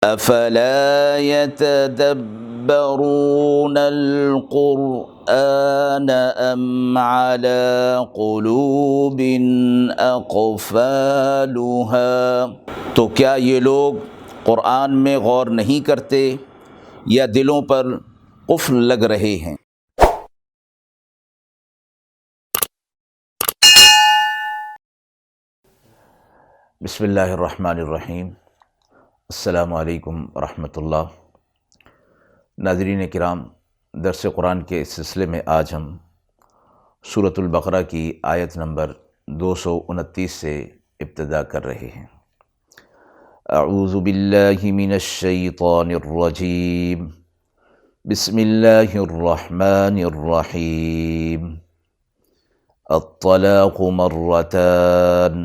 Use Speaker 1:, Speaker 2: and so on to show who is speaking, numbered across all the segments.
Speaker 1: افلا يتدبرون القرآن ام على قلوب اقفالها، تو کیا یہ لوگ قرآن میں غور نہیں کرتے یا دلوں پر قفل لگ رہے ہیں؟ بسم اللہ الرحمن الرحیم۔ السلام علیکم ورحمۃ اللہ۔ ناظرین کرام، درس قرآن کے اس سلسلے میں آج ہم سورۃ البقرہ کی آیت نمبر 229 سے ابتدا کر رہے ہیں۔ اعوذ باللہ من الشیطان الرجیم، بسم اللہ الرحمن الرحیم۔ الطلاق مرتان،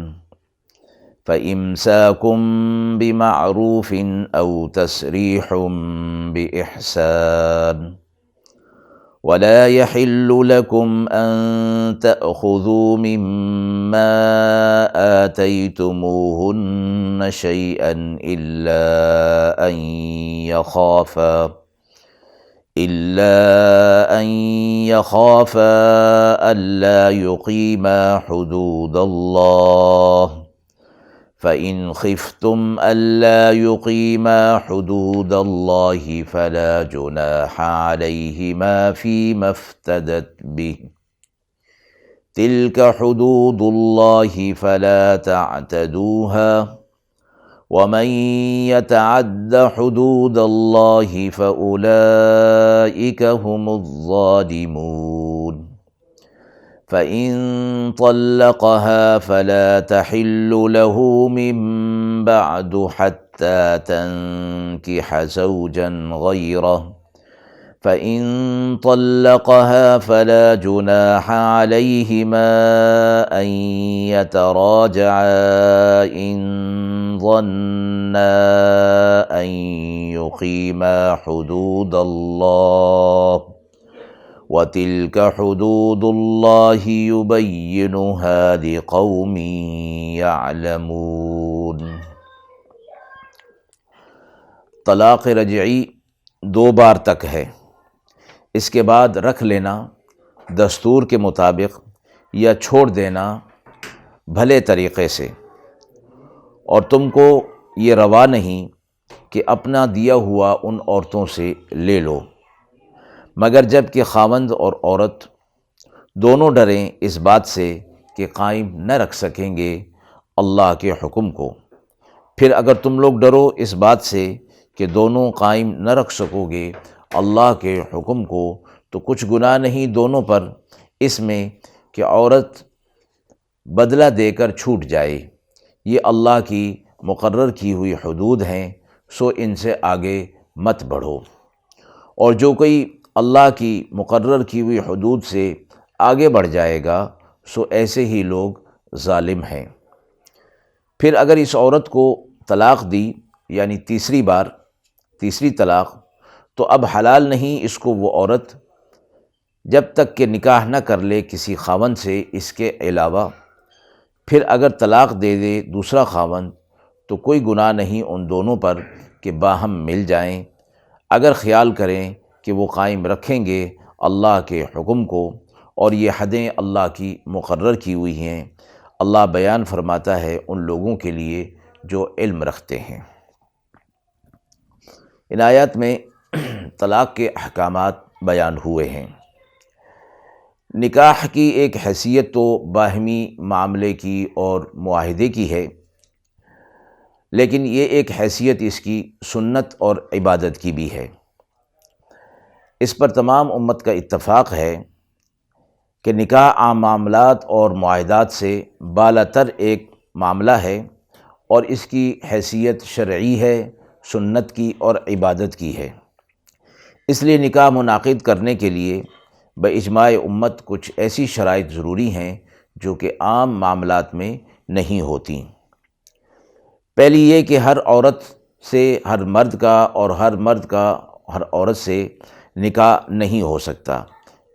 Speaker 1: فإمساكم بمعروف أو تسريح بإحسان، ولا يحل لكم أن تأخذوا مما آتيتموهن شيئا إلا أن يخافا ألا يقيما حدود الله، فإن خفتم ألا يقيما حدود الله فلا جناح عليهما فيما افتدت به، تلك حدود الله فلا تعتدوها، ومن يتعد حدود الله فأولئك هم الظالمون۔ فإن طلقها فلا تحل له من بعد حتى تنكح زوجا غيره، فإن طلقها فلا جناح عليهما أن يتراجعا إن ظنا أن يقيما حدود الله، وَتِلْكَ حُدُودُ اللَّهِ يُبَيِّنُهَا لِقَوْمٍ يَعْلَمُونَ۔ طلاق رجعی 2 بار تک ہے، اس کے بعد رکھ لینا دستور کے مطابق یا چھوڑ دینا بھلے طریقے سے، اور تم کو یہ روا نہیں کہ اپنا دیا ہوا ان عورتوں سے لے لو، مگر جب کہ خاوند اور عورت دونوں ڈریں اس بات سے کہ قائم نہ رکھ سکیں گے اللہ کے حکم کو۔ پھر اگر تم لوگ ڈرو اس بات سے کہ دونوں قائم نہ رکھ سکو گے اللہ کے حکم کو، تو کچھ گناہ نہیں دونوں پر اس میں کہ عورت بدلہ دے کر چھوٹ جائے۔ یہ اللہ کی مقرر کی ہوئی حدود ہیں، سو ان سے آگے مت بڑھو، اور جو کوئی اللہ کی مقرر کی ہوئی حدود سے آگے بڑھ جائے گا سو ایسے ہی لوگ ظالم ہیں۔ پھر اگر اس عورت کو طلاق دی، یعنی تیسری طلاق، تو اب حلال نہیں اس کو وہ عورت جب تک کہ نکاح نہ کر لے کسی خاوند سے اس کے علاوہ۔ پھر اگر طلاق دے دے دوسرا خاوند تو کوئی گناہ نہیں ان دونوں پر کہ باہم مل جائیں، اگر خیال کریں کہ وہ قائم رکھیں گے اللہ کے حکم کو، اور یہ حدیں اللہ کی مقرر کی ہوئی ہیں۔ اللہ بیان فرماتا ہے ان لوگوں کے لیے جو علم رکھتے ہیں۔ ان آیات میں طلاق کے احکامات بیان ہوئے ہیں۔ نکاح کی ایک حیثیت تو باہمی معاملے کی اور معاہدے کی ہے، لیکن یہ ایک حیثیت اس کی سنت اور عبادت کی بھی ہے۔ اس پر تمام امت کا اتفاق ہے کہ نکاح عام معاملات اور معاہدات سے بالاتر ایک معاملہ ہے، اور اس کی حیثیت شرعی ہے، سنت کی اور عبادت کی ہے۔ اس لیے نکاح منعقد کرنے کے لیے باجماع امت کچھ ایسی شرائط ضروری ہیں جو کہ عام معاملات میں نہیں ہوتی۔ پہلی یہ کہ ہر عورت سے ہر مرد کا اور ہر مرد کا ہر عورت سے نکاح نہیں ہو سکتا۔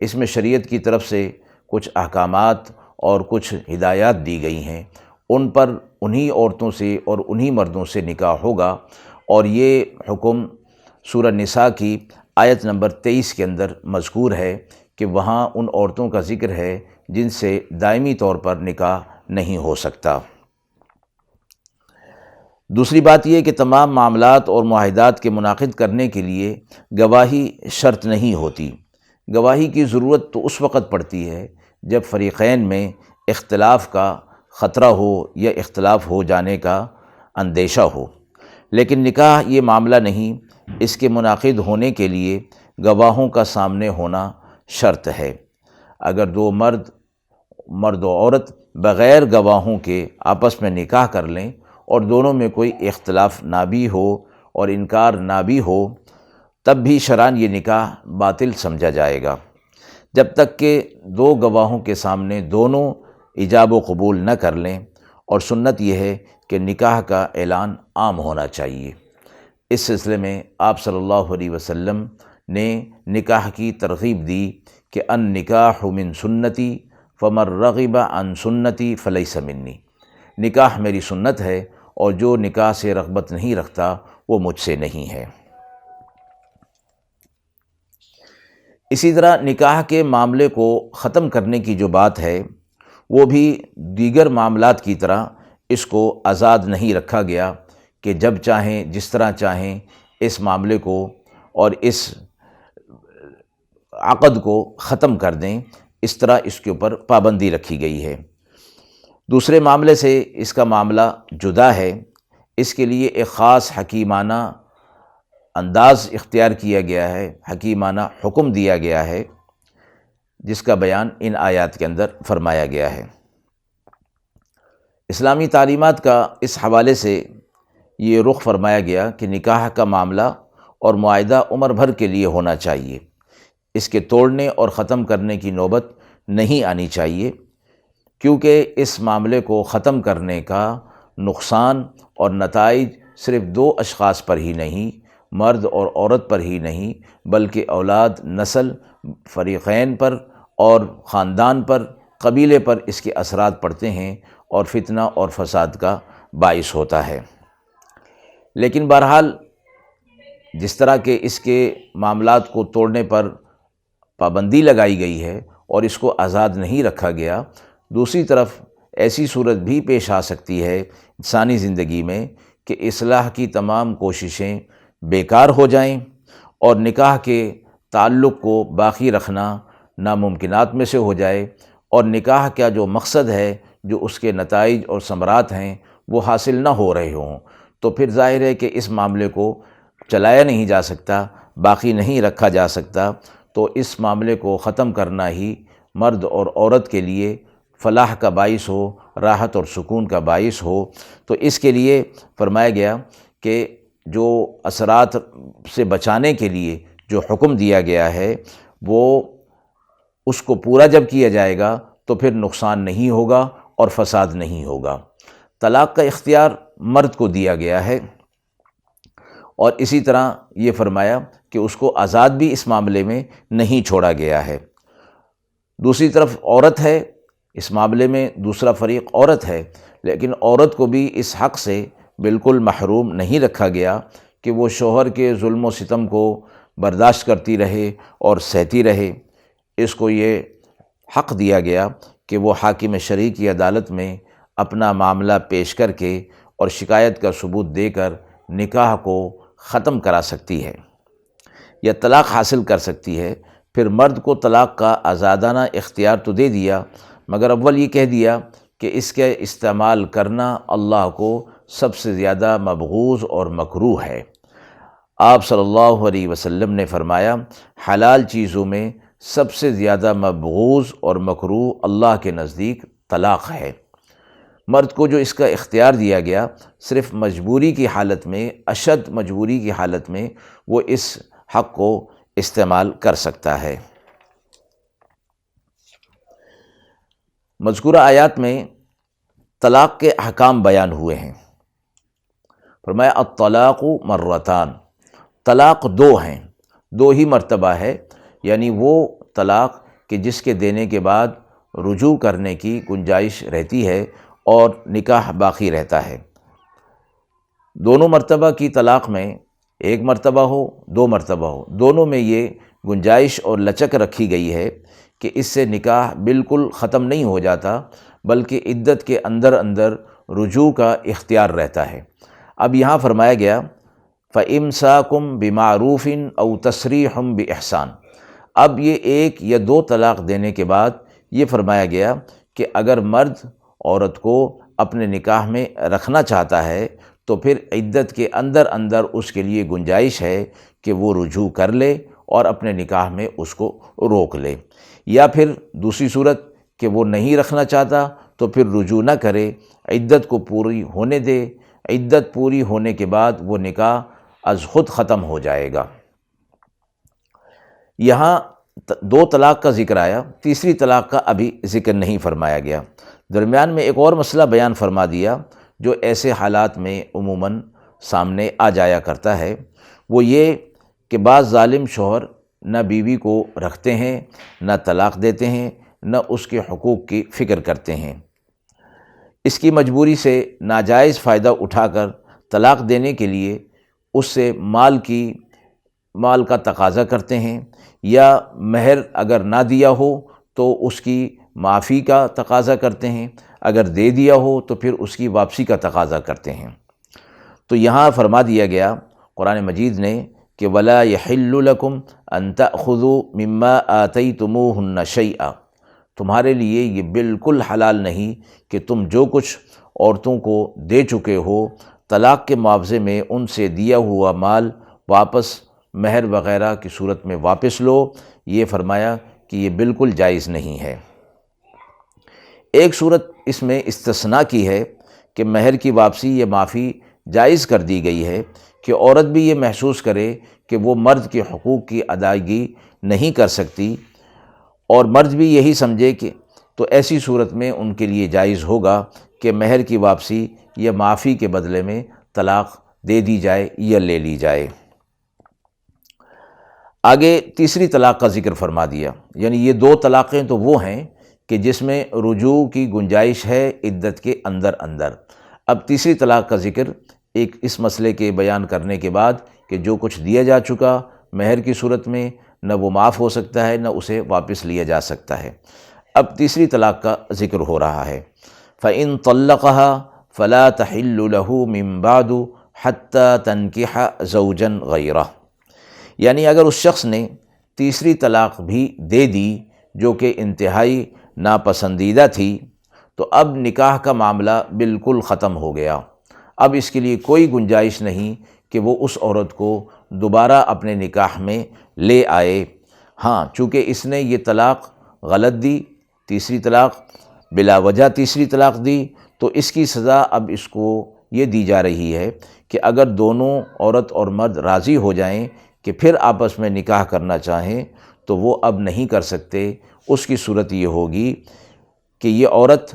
Speaker 1: اس میں شریعت کی طرف سے کچھ احکامات اور کچھ ہدایات دی گئی ہیں، ان پر انہی عورتوں سے اور انہی مردوں سے نکاح ہوگا، اور یہ حکم سورہ نساء کی آیت نمبر 23 کے اندر مذکور ہے کہ وہاں ان عورتوں کا ذکر ہے جن سے دائمی طور پر نکاح نہیں ہو سکتا۔ دوسری بات یہ کہ تمام معاملات اور معاہدات کے منعقد کرنے کے لیے گواہی شرط نہیں ہوتی۔ گواہی کی ضرورت تو اس وقت پڑتی ہے جب فریقین میں اختلاف کا خطرہ ہو یا اختلاف ہو جانے کا اندیشہ ہو، لیکن نکاح یہ معاملہ نہیں، اس کے منعقد ہونے کے لیے گواہوں کا سامنے ہونا شرط ہے۔ اگر دو مرد و عورت بغیر گواہوں کے آپس میں نکاح کر لیں اور دونوں میں کوئی اختلاف نہ بھی ہو اور انکار نہ بھی ہو، تب بھی شرعاً یہ نکاح باطل سمجھا جائے گا، جب تک کہ دو گواہوں کے سامنے دونوں ایجاب و قبول نہ کر لیں۔ اور سنت یہ ہے کہ نکاح کا اعلان عام ہونا چاہیے۔ اس سلسلے میں آپ صلی اللہ علیہ وسلم نے نکاح کی ترغیب دی کہ النکاح من سنتی فمن رغب عن سنتی فلیس منی، نکاح میری سنت ہے اور جو نکاح سے رغبت نہیں رکھتا وہ مجھ سے نہیں ہے۔ اسی طرح نکاح کے معاملے کو ختم کرنے کی جو بات ہے وہ بھی دیگر معاملات کی طرح اس کو آزاد نہیں رکھا گیا کہ جب چاہیں جس طرح چاہیں اس معاملے کو اور اس عقد کو ختم کر دیں، اس طرح اس کے اوپر پابندی رکھی گئی ہے۔ دوسرے معاملے سے اس کا معاملہ جدا ہے، اس کے لیے ایک خاص حکیمانہ انداز اختیار کیا گیا ہے، حکیمانہ حکم دیا گیا ہے، جس کا بیان ان آیات کے اندر فرمایا گیا ہے۔ اسلامی تعلیمات کا اس حوالے سے یہ رخ فرمایا گیا کہ نکاح کا معاملہ اور معاہدہ عمر بھر کے لیے ہونا چاہیے، اس کے توڑنے اور ختم کرنے کی نوبت نہیں آنی چاہیے، کیونکہ اس معاملے کو ختم کرنے کا نقصان اور نتائج صرف دو اشخاص پر ہی نہیں، مرد اور عورت پر ہی نہیں، بلکہ اولاد، نسل، فریقین پر اور خاندان پر، قبیلے پر اس کے اثرات پڑتے ہیں اور فتنہ اور فساد کا باعث ہوتا ہے۔ لیکن بہرحال جس طرح کہ اس کے معاملات کو توڑنے پر پابندی لگائی گئی ہے اور اس کو آزاد نہیں رکھا گیا، دوسری طرف ایسی صورت بھی پیش آ سکتی ہے انسانی زندگی میں کہ اصلاح کی تمام کوششیں بیکار ہو جائیں اور نکاح کے تعلق کو باقی رکھنا ناممکنات میں سے ہو جائے، اور نکاح کا جو مقصد ہے، جو اس کے نتائج اور ثمرات ہیں، وہ حاصل نہ ہو رہے ہوں، تو پھر ظاہر ہے کہ اس معاملے کو چلایا نہیں جا سکتا، باقی نہیں رکھا جا سکتا۔ تو اس معاملے کو ختم کرنا ہی مرد اور عورت کے لیے فلاح کا باعث ہو، راحت اور سکون کا باعث ہو۔ تو اس کے لیے فرمایا گیا کہ جو اثرات سے بچانے کے لیے جو حکم دیا گیا ہے، وہ اس کو پورا جب کیا جائے گا تو پھر نقصان نہیں ہوگا اور فساد نہیں ہوگا۔ طلاق کا اختیار مرد کو دیا گیا ہے، اور اسی طرح یہ فرمایا کہ اس کو آزاد بھی اس معاملے میں نہیں چھوڑا گیا ہے۔ دوسری طرف عورت ہے، اس معاملے میں دوسرا فریق عورت ہے، لیکن عورت کو بھی اس حق سے بالکل محروم نہیں رکھا گیا کہ وہ شوہر کے ظلم و ستم کو برداشت کرتی رہے اور سہتی رہے۔ اس کو یہ حق دیا گیا کہ وہ حاکم شرعی کی عدالت میں اپنا معاملہ پیش کر کے اور شکایت کا ثبوت دے کر نکاح کو ختم کرا سکتی ہے یا طلاق حاصل کر سکتی ہے۔ پھر مرد کو طلاق کا آزادانہ اختیار تو دے دیا، مگر اول یہ کہہ دیا کہ اس کے استعمال کرنا اللہ کو سب سے زیادہ مبغوض اور مکروہ ہے۔ آپ صلی اللہ علیہ وسلم نے فرمایا، حلال چیزوں میں سب سے زیادہ مبغوض اور مکروہ اللہ کے نزدیک طلاق ہے۔ مرد کو جو اس کا اختیار دیا گیا، صرف مجبوری کی حالت میں، اشد مجبوری کی حالت میں وہ اس حق کو استعمال کر سکتا ہے۔ مذکورہ آیات میں طلاق کے احکام بیان ہوئے ہیں۔ فرمایا الطلاق مرتان، طلاق دو ہیں، دو ہی مرتبہ ہے، یعنی وہ طلاق کہ جس کے دینے کے بعد رجوع کرنے کی گنجائش رہتی ہے اور نکاح باقی رہتا ہے۔ دونوں مرتبہ کی طلاق میں ایک مرتبہ ہو دو مرتبہ ہو، دونوں میں یہ گنجائش اور لچک رکھی گئی ہے کہ اس سے نکاح بالکل ختم نہیں ہو جاتا، بلکہ عدت کے اندر اندر رجوع کا اختیار رہتا ہے۔ اب یہاں فرمایا گیا فَإِمْسَاكُمْ بِمَعْرُوفٍ أَوْ تَسْرِيحٌ بِإِحْسَانٍ۔ اب یہ ایک یا دو طلاق دینے کے بعد یہ فرمایا گیا کہ اگر مرد عورت کو اپنے نکاح میں رکھنا چاہتا ہے تو پھر عدت کے اندر اندر اس کے لیے گنجائش ہے کہ وہ رجوع کر لے اور اپنے نکاح میں اس کو روک لے، یا پھر دوسری صورت کہ وہ نہیں رکھنا چاہتا تو پھر رجوع نہ کرے، عدت کو پوری ہونے دے، عدت پوری ہونے کے بعد وہ نکاح از خود ختم ہو جائے گا۔ یہاں دو طلاق کا ذکر آیا، تیسری طلاق کا ابھی ذکر نہیں فرمایا گیا۔ درمیان میں ایک اور مسئلہ بیان فرما دیا جو ایسے حالات میں عموماً سامنے آ جایا کرتا ہے، وہ یہ کہ بعض ظالم شوہر نہ بیوی کو رکھتے ہیں، نہ طلاق دیتے ہیں، نہ اس کے حقوق کی فکر کرتے ہیں، اس کی مجبوری سے ناجائز فائدہ اٹھا کر طلاق دینے کے لیے اس سے مال کا تقاضا کرتے ہیں، یا مہر اگر نہ دیا ہو تو اس کی معافی کا تقاضا کرتے ہیں، اگر دے دیا ہو تو پھر اس کی واپسی کا تقاضا کرتے ہیں۔ تو یہاں فرما دیا گیا قرآن مجید نے کہ وَلَا يَحِلُّ لَكُمْ أَن تَأْخُذُوا مِمَّا آتَيْتُمُوهُنَّ شَيْئًا، تمہارے لیے یہ بالکل حلال نہیں کہ تم جو کچھ عورتوں کو دے چکے ہو طلاق کے معاوضے میں ان سے دیا ہوا مال واپس مہر وغیرہ کی صورت میں واپس لو، یہ فرمایا کہ یہ بالکل جائز نہیں ہے۔ ایک صورت اس میں استثناء کی ہے کہ مہر کی واپسی یا معافی جائز کر دی گئی ہے کہ عورت بھی یہ محسوس کرے کہ وہ مرد کے حقوق کی ادائیگی نہیں کر سکتی، اور مرد بھی یہی سمجھے کہ تو ایسی صورت میں ان کے لیے جائز ہوگا کہ مہر کی واپسی یا معافی کے بدلے میں طلاق دے دی جائے یا لے لی جائے۔ آگے تیسری طلاق کا ذکر فرما دیا، یعنی یہ دو طلاقیں تو وہ ہیں کہ جس میں رجوع کی گنجائش ہے عدت کے اندر اندر۔ اب تیسری طلاق کا ذکر ایک اس مسئلے کے بیان کرنے کے بعد کہ جو کچھ دیا جا چکا مہر کی صورت میں نہ وہ معاف ہو سکتا ہے نہ اسے واپس لیا جا سکتا ہے۔ اب تیسری طلاق کا ذکر ہو رہا ہے، فَإِن طَلَّقَهَا فَلَا تَحِلُّ لَهُ مِن بَعْدُ حَتَّى تَنكِحَ زَوْجًا غَيْرَهُ، یعنی اگر اس شخص نے تیسری طلاق بھی دے دی جو کہ انتہائی ناپسندیدہ تھی تو اب نکاح کا معاملہ بالکل ختم ہو گیا، اب اس کے لیے کوئی گنجائش نہیں کہ وہ اس عورت کو دوبارہ اپنے نکاح میں لے آئے۔ ہاں، چونکہ اس نے یہ طلاق غلط دی، تیسری طلاق بلا وجہ تیسری طلاق دی، تو اس کی سزا اب اس کو یہ دی جا رہی ہے کہ اگر دونوں عورت اور مرد راضی ہو جائیں کہ پھر آپس میں نکاح کرنا چاہیں تو وہ اب نہیں کر سکتے۔ اس کی صورت یہ ہوگی کہ یہ عورت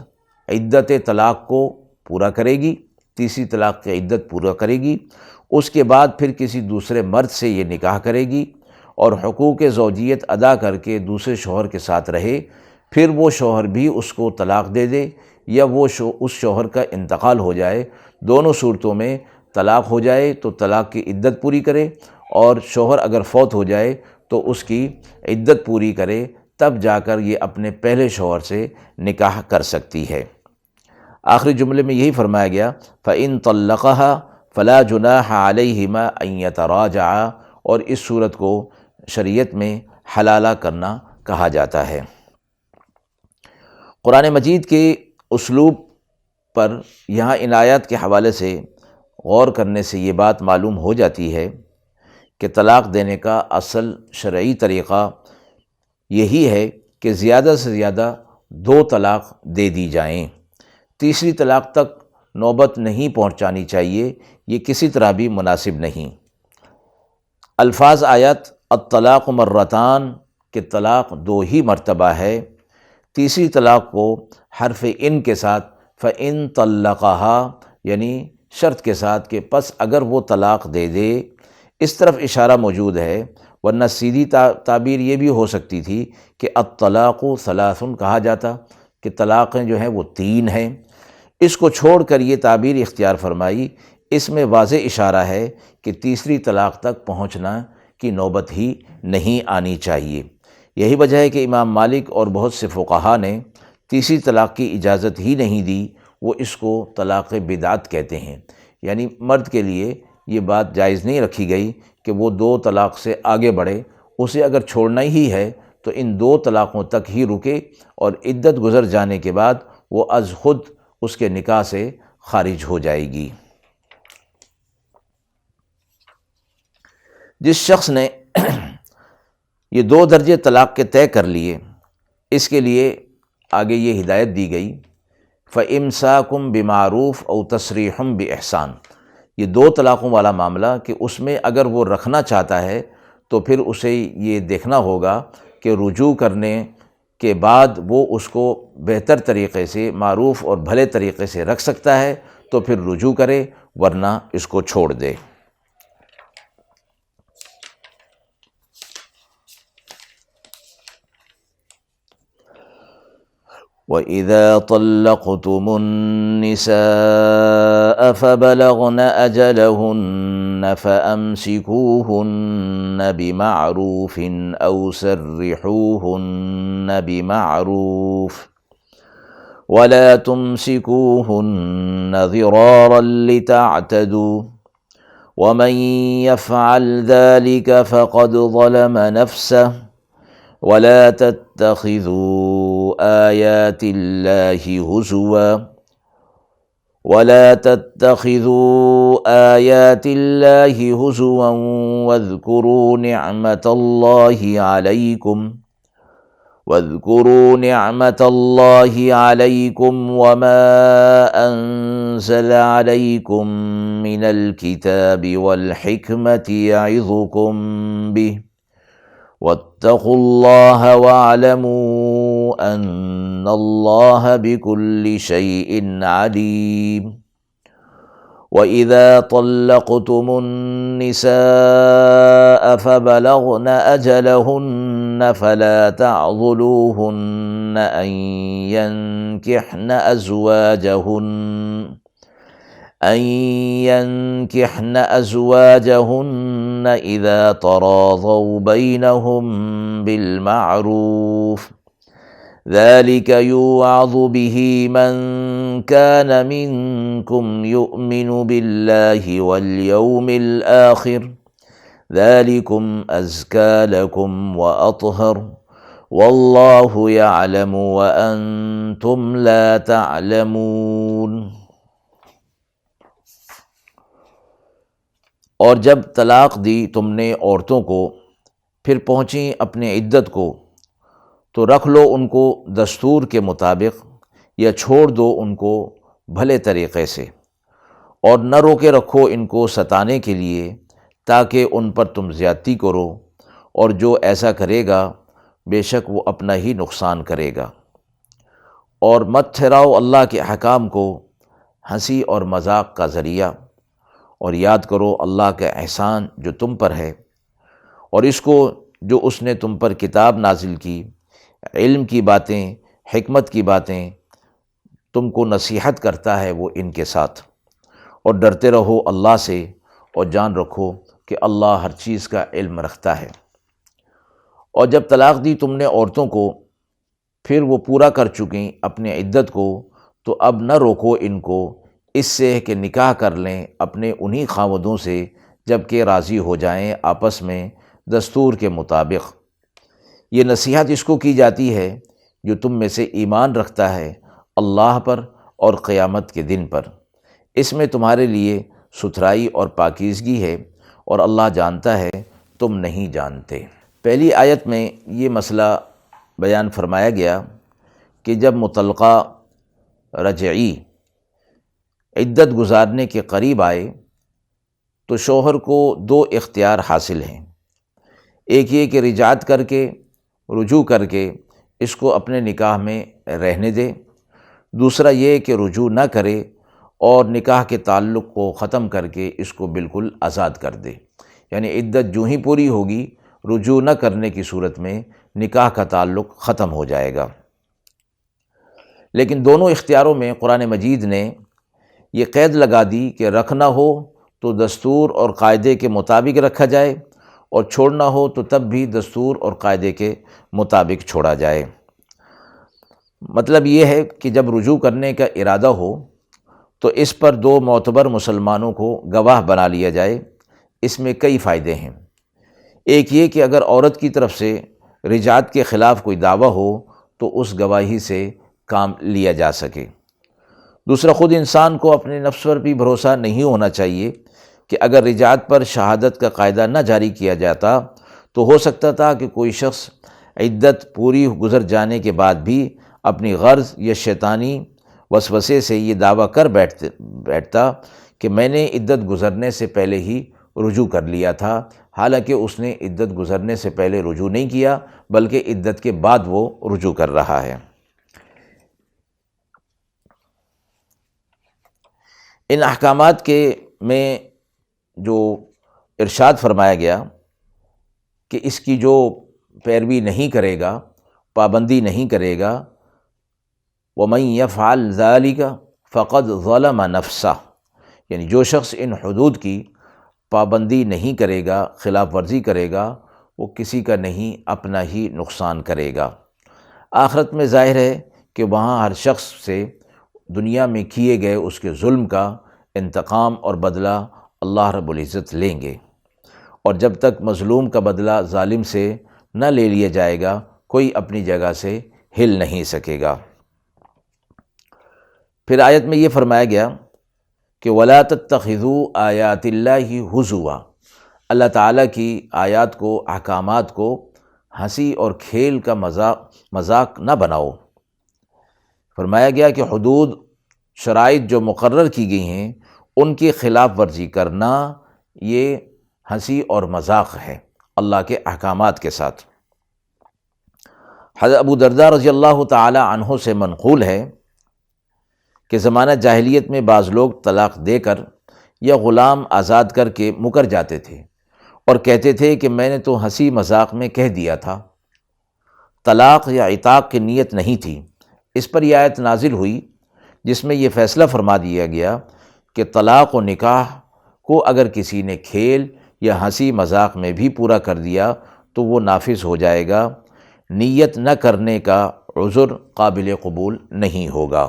Speaker 1: عدت طلاق کو پورا کرے گی، تیسری طلاق کی عدت پورا کرے گی، اس کے بعد پھر کسی دوسرے مرد سے یہ نکاح کرے گی اور حقوق زوجیت ادا کر کے دوسرے شوہر کے ساتھ رہے، پھر وہ شوہر بھی اس کو طلاق دے دے یا وہ اس شوہر کا انتقال ہو جائے، دونوں صورتوں میں طلاق ہو جائے تو طلاق کی عدت پوری کرے، اور شوہر اگر فوت ہو جائے تو اس کی عدت پوری کرے، تب جا کر یہ اپنے پہلے شوہر سے نکاح کر سکتی ہے۔ آخری جملے میں یہی فرمایا گیا فَإِن طَلَّقَهَا فَلَا جُنَاحَ عَلَيْهِمَا أَن يَتَرَاجَعَا، اور اس صورت کو شریعت میں حلالہ کرنا کہا جاتا ہے۔ قرآن مجید کے اسلوب پر یہاں ان آیات کے حوالے سے غور کرنے سے یہ بات معلوم ہو جاتی ہے کہ طلاق دینے کا اصل شرعی طریقہ یہی ہے کہ زیادہ سے زیادہ دو طلاق دے دی جائیں، تیسری طلاق تک نوبت نہیں پہنچانی چاہیے، یہ کسی طرح بھی مناسب نہیں۔ الفاظ آیت الطلاق مرتان کہ طلاق دو ہی مرتبہ ہے، تیسری طلاق کو حرف ان کے ساتھ فَإِن طَلَّقَهَا یعنی شرط کے ساتھ کہ پس اگر وہ طلاق دے دے، اس طرف اشارہ موجود ہے، ورنہ سیدھی تعبیر یہ بھی ہو سکتی تھی کہ الطلاق ثلاث کہا جاتا کہ طلاقیں جو ہیں وہ تین ہیں۔ اس کو چھوڑ کر یہ تعبیر اختیار فرمائی اس میں واضح اشارہ ہے کہ تیسری طلاق تک پہنچنا کی نوبت ہی نہیں آنی چاہیے۔ یہی وجہ ہے کہ امام مالک اور بہت سے فقہا نے تیسری طلاق کی اجازت ہی نہیں دی، وہ اس کو طلاق بدعت کہتے ہیں۔ یعنی مرد کے لیے یہ بات جائز نہیں رکھی گئی کہ وہ 2 طلاق سے آگے بڑھے، اسے اگر چھوڑنا ہی ہے تو ان 2 طلاقوں تک ہی رکے، اور عدت گزر جانے کے بعد وہ از خود اس کے نکاح سے خارج ہو جائے گی۔ جس شخص نے یہ 2 درجے طلاق کے طے کر لیے، اس کے لیے آگے یہ ہدایت دی گئی، فَإِمْسَاكُمْ بِمَعْرُوفٍ أَوْ تَسْرِيحٌ بِإِحْسَانٍ۔ یہ 2 طلاقوں والا معاملہ کہ اس میں اگر وہ رکھنا چاہتا ہے تو پھر اسے یہ دیکھنا ہوگا کہ رجوع کرنے کے بعد وہ اس کو بہتر طریقے سے، معروف اور بھلے طریقے سے رکھ سکتا ہے تو پھر رجوع کرے، ورنہ اس کو چھوڑ دے۔ وَإِذَا طَلَّقْتُمُ النِّسَاءَ فَبَلَغْنَ أَجَلَهُنَّ فَأَمْسِكُوهُنَّ بِمَعْرُوفٍ أَوْ سَرِّحُوهُنَّ بِمَعْرُوفٍ وَلَا تُمْسِكُوهُنَّ ضِرَارًا لِتَعْتَدُوا وَمَنْ يَفْعَلْ ذَلِكَ فَقَدْ ظَلَمَ نَفْسَهُ وَلَا تَتَّخِذُوا آيَاتِ اللَّهِ هُزُوًا واذكروا نعمة الله عليكم وما أنزل عليكم من الكتاب والحكمة يعظكم به واتقوا الله واعلموا أن الله بكل شيء عليم وَإِذَا طَلَّقْتُمُ النِّسَاءَ فَبَلَغْنَ أَجَلَهُنَّ فَلَا تَعْضُلُوهُنَّ أَن يَنكِحْنَ أَزْوَاجَهُنَّ إِذَا تَرَاضَوْا بَيْنَهُم بِالْمَعْرُوفِ ذَلِكَ يُوعَظُ بِهِ مَن كَانَ مِنكُمْ يُؤْمِنُ بِاللَّهِ وَالْيَوْمِ الْآخِرِ ذَلِكُمْ أَزْكَىٰ لَكُمْ وَأَطْهَرُ وَاللَّهُ يَعْلَمُ وَأَنْتُمْ لَا تَعْلَمُونَ۔ اور جب طلاق دی تم نے عورتوں کو، پھر پہنچیں اپنے عدت کو، تو رکھ لو ان کو دستور کے مطابق یا چھوڑ دو ان کو بھلے طریقے سے، اور نہ روکے رکھو ان کو ستانے کے لیے تاکہ ان پر تم زیادتی کرو، اور جو ایسا کرے گا بے شک وہ اپنا ہی نقصان کرے گا۔ اور مت ٹھہراؤ اللہ کے احکام کو ہنسی اور مذاق کا ذریعہ، اور یاد کرو اللہ کا احسان جو تم پر ہے، اور اس کو جو اس نے تم پر کتاب نازل کی، علم کی باتیں، حکمت کی باتیں تم کو نصیحت کرتا ہے وہ ان کے ساتھ، اور ڈرتے رہو اللہ سے، اور جان رکھو کہ اللہ ہر چیز کا علم رکھتا ہے۔ اور جب طلاق دی تم نے عورتوں کو، پھر وہ پورا کر چکیں اپنے عدت کو، تو اب نہ روکو ان کو اس سے کہ نکاح کر لیں اپنے انہی خاوندوں سے جب کہ راضی ہو جائیں آپس میں دستور کے مطابق۔ یہ نصیحت اس کو کی جاتی ہے جو تم میں سے ایمان رکھتا ہے اللہ پر اور قیامت کے دن پر، اس میں تمہارے لیے ستھرائی اور پاکیزگی ہے، اور اللہ جانتا ہے تم نہیں جانتے۔ پہلی آیت میں یہ مسئلہ بیان فرمایا گیا کہ جب مطلقہ رجعی عدت گزارنے کے قریب آئے تو شوہر کو 2 اختیار حاصل ہیں، ایک یہ کہ رجعت کر کے، رجوع کر کے اس کو اپنے نکاح میں رہنے دے، دوسرا یہ کہ رجوع نہ کرے اور نکاح کے تعلق کو ختم کر کے اس کو بالکل آزاد کر دے، یعنی عدت جو ہی پوری ہوگی رجوع نہ کرنے کی صورت میں نکاح کا تعلق ختم ہو جائے گا۔ لیکن دونوں اختیاروں میں قرآن مجید نے یہ قید لگا دی کہ رکھنا ہو تو دستور اور قاعدے کے مطابق رکھا جائے اور چھوڑنا ہو تو تب بھی دستور اور قاعدے کے مطابق چھوڑا جائے۔ مطلب یہ ہے کہ جب رجوع کرنے کا ارادہ ہو تو اس پر دو معتبر مسلمانوں کو گواہ بنا لیا جائے۔ اس میں کئی فائدے ہیں۔ ایک یہ کہ اگر عورت کی طرف سے رجعت کے خلاف کوئی دعویٰ ہو تو اس گواہی سے کام لیا جا سکے۔ دوسرا، خود انسان کو اپنے نفس پر بھی بھروسہ نہیں ہونا چاہیے کہ اگر رجعت پر شہادت کا قاعدہ نہ جاری کیا جاتا تو ہو سکتا تھا کہ کوئی شخص عدت پوری گزر جانے کے بعد بھی اپنی غرض یا شیطانی وسوسے سے یہ دعویٰ کر بیٹھتا کہ میں نے عدت گزرنے سے پہلے ہی رجوع کر لیا تھا، حالانکہ اس نے عدت گزرنے سے پہلے رجوع نہیں کیا بلکہ عدت کے بعد وہ رجوع کر رہا ہے۔ ان احکامات کے میں جو ارشاد فرمایا گیا کہ اس کی جو پیروی نہیں کرے گا، پابندی نہیں کرے گا، وَمَن يَفْعَلْ ذَلِكَ فَقَدْ ظَلَمَ نَفْسَهُ، یعنی جو شخص ان حدود کی پابندی نہیں کرے گا، خلاف ورزی کرے گا، وہ کسی کا نہیں اپنا ہی نقصان کرے گا۔ آخرت میں ظاہر ہے کہ وہاں ہر شخص سے دنیا میں کیے گئے اس کے ظلم کا انتقام اور بدلہ اللہ رب العزت لیں گے، اور جب تک مظلوم کا بدلہ ظالم سے نہ لے لیا جائے گا کوئی اپنی جگہ سے ہل نہیں سکے گا۔ پھر آیت میں یہ فرمایا گیا کہ وَلَا تَتَّخِذُوا آیَاتِ اللَّهِ هُزُوًا، اللہ تعالیٰ کی آیات کو، احکامات کو ہنسی اور کھیل کا مذاق نہ بناؤ۔ فرمایا گیا کہ حدود، شرائط جو مقرر کی گئی ہیں ان کی خلاف ورزی کرنا یہ ہنسی اور مذاق ہے اللہ کے احکامات کے ساتھ۔ حضرت ابو درداء رضی اللہ تعالی عنہ سے منقول ہے کہ زمانہ جاہلیت میں بعض لوگ طلاق دے کر یا غلام آزاد کر کے مکر جاتے تھے اور کہتے تھے کہ میں نے تو ہنسی مذاق میں کہہ دیا تھا، طلاق یا عتاق کی نیت نہیں تھی۔ اس پر یہ آیت نازل ہوئی جس میں یہ فیصلہ فرما دیا گیا کہ طلاق و نکاح کو اگر کسی نے کھیل یا ہنسی مذاق میں بھی پورا کر دیا تو وہ نافذ ہو جائے گا، نیت نہ کرنے کا عذر قابل قبول نہیں ہوگا۔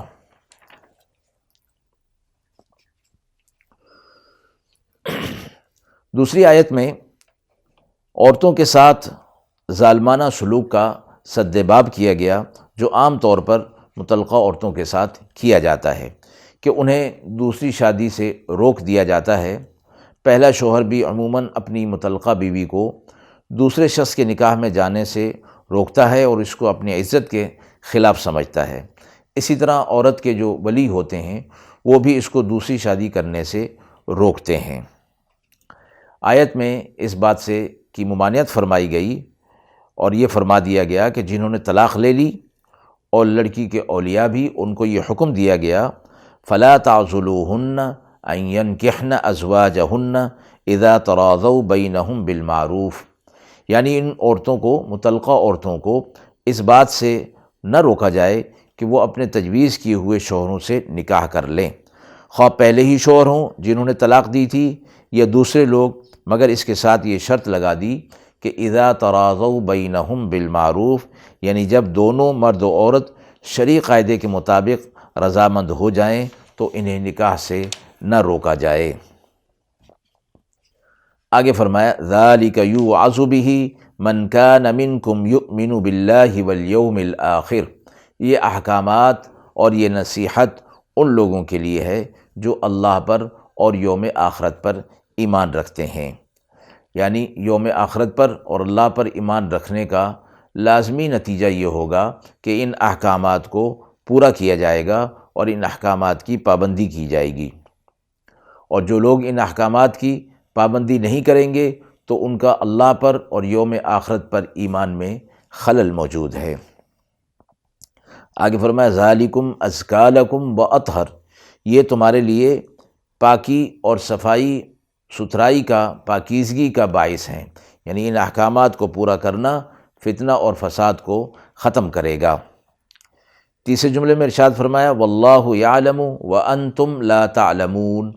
Speaker 1: دوسری آیت میں عورتوں کے ساتھ ظالمانہ سلوک کا سدباب کیا گیا جو عام طور پر مطلقہ عورتوں کے ساتھ کیا جاتا ہے کہ انہیں دوسری شادی سے روک دیا جاتا ہے۔ پہلا شوہر بھی عموماً اپنی مطلقہ بیوی کو دوسرے شخص کے نکاح میں جانے سے روکتا ہے اور اس کو اپنی عزت کے خلاف سمجھتا ہے۔ اسی طرح عورت کے جو ولی ہوتے ہیں وہ بھی اس کو دوسری شادی کرنے سے روکتے ہیں۔ آیت میں اس بات سے کی ممانعت فرمائی گئی اور یہ فرما دیا گیا کہ جنہوں نے طلاق لے لی اور لڑکی کے اولیاء بھی، ان کو یہ حکم دیا گیا فَلَا تَعْضُلُوهُنَّ أَن يَنكِحْنَ أَزْوَاجَهُنَّ إِذَا تَرَاضَوْا بَيْنَهُم بِالْمَعْرُوفِ، یعنی ان عورتوں کو، مطلقہ عورتوں کو اس بات سے نہ روکا جائے کہ وہ اپنے تجویز کیے ہوئے شوہروں سے نکاح کر لیں، خواہ پہلے ہی شوہر ہوں جنہوں نے طلاق دی تھی یا دوسرے لوگ، مگر اس کے ساتھ یہ شرط لگا دی کہ اذا تراضوا بینہم بالمعروف، یعنی جب دونوں مرد و عورت شرعی قاعدے کے مطابق رضامند ہو جائیں تو انہیں نکاح سے نہ روکا جائے۔ آگے فرمایا ذالک یوعظ بہ من کان منکم یؤمن باللہ والیوم الآخر، یہ احکامات اور یہ نصیحت ان لوگوں کے لیے ہے جو اللہ پر اور یوم آخرت پر ایمان رکھتے ہیں، یعنی یوم آخرت پر اور اللہ پر ایمان رکھنے کا لازمی نتیجہ یہ ہوگا کہ ان احکامات کو پورا کیا جائے گا اور ان احکامات کی پابندی کی جائے گی، اور جو لوگ ان احکامات کی پابندی نہیں کریں گے تو ان کا اللہ پر اور یوم آخرت پر ایمان میں خلل موجود ہے۔ آگے فرمایا ذالکم ازکی لکم واطہر، یہ تمہارے لیے پاکی اور صفائی ستھرائی کا، پاکیزگی کا باعث ہیں، یعنی ان احکامات کو پورا کرنا فتنہ اور فساد کو ختم کرے گا۔ تیسرے جملے میں ارشاد فرمایا واللہ یعلم وانتم لا تعلمون،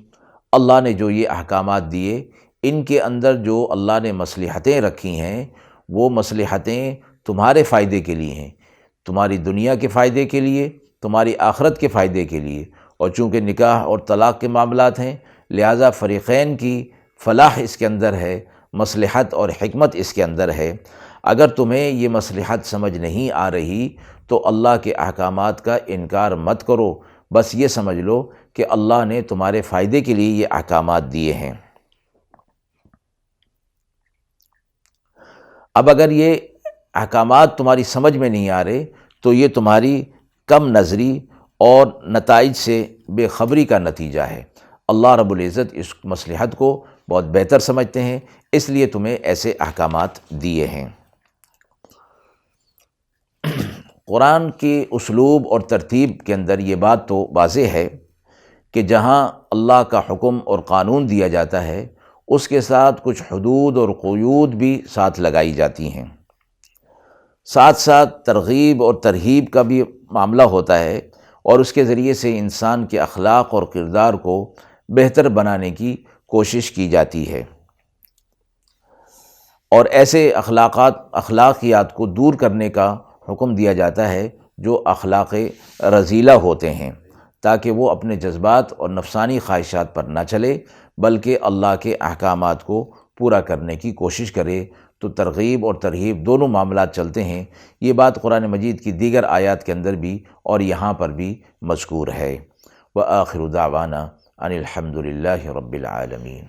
Speaker 1: اللہ نے جو یہ احکامات دیے ان کے اندر جو اللہ نے مصلحتیں رکھی ہیں وہ مصلحتیں تمہارے فائدے کے لیے ہیں، تمہاری دنیا کے فائدے کے لیے، تمہاری آخرت کے فائدے کے لیے، اور چونکہ نکاح اور طلاق کے معاملات ہیں لہٰذا فریقین کی فلاح اس کے اندر ہے، مصلحت اور حکمت اس کے اندر ہے۔ اگر تمہیں یہ مصلحت سمجھ نہیں آ رہی تو اللہ کے احکامات کا انکار مت کرو، بس یہ سمجھ لو کہ اللہ نے تمہارے فائدے کے لیے یہ احکامات دیے ہیں۔ اب اگر یہ احکامات تمہاری سمجھ میں نہیں آ رہے تو یہ تمہاری کم نظری اور نتائج سے بے خبری کا نتیجہ ہے۔ اللہ رب العزت اس مصلحت کو بہت بہتر سمجھتے ہیں، اس لیے تمہیں ایسے احکامات دیے ہیں۔ قرآن کے اسلوب اور ترتیب کے اندر یہ بات تو واضح ہے کہ جہاں اللہ کا حکم اور قانون دیا جاتا ہے اس کے ساتھ کچھ حدود اور قیود بھی ساتھ لگائی جاتی ہیں، ساتھ ساتھ ترغیب اور ترہیب کا بھی معاملہ ہوتا ہے، اور اس کے ذریعے سے انسان کے اخلاق اور کردار کو بہتر بنانے کی کوشش کی جاتی ہے، اور ایسے اخلاقیات کو دور کرنے کا حکم دیا جاتا ہے جو اخلاق رذیلہ ہوتے ہیں، تاکہ وہ اپنے جذبات اور نفسانی خواہشات پر نہ چلے بلکہ اللہ کے احکامات کو پورا کرنے کی کوشش کرے۔ تو ترغیب اور ترہیب دونوں معاملات چلتے ہیں، یہ بات قرآن مجید کی دیگر آیات کے اندر بھی اور یہاں پر بھی مذکور ہے۔ وآخر دعوانا ان الحمد للہ رب العالمین۔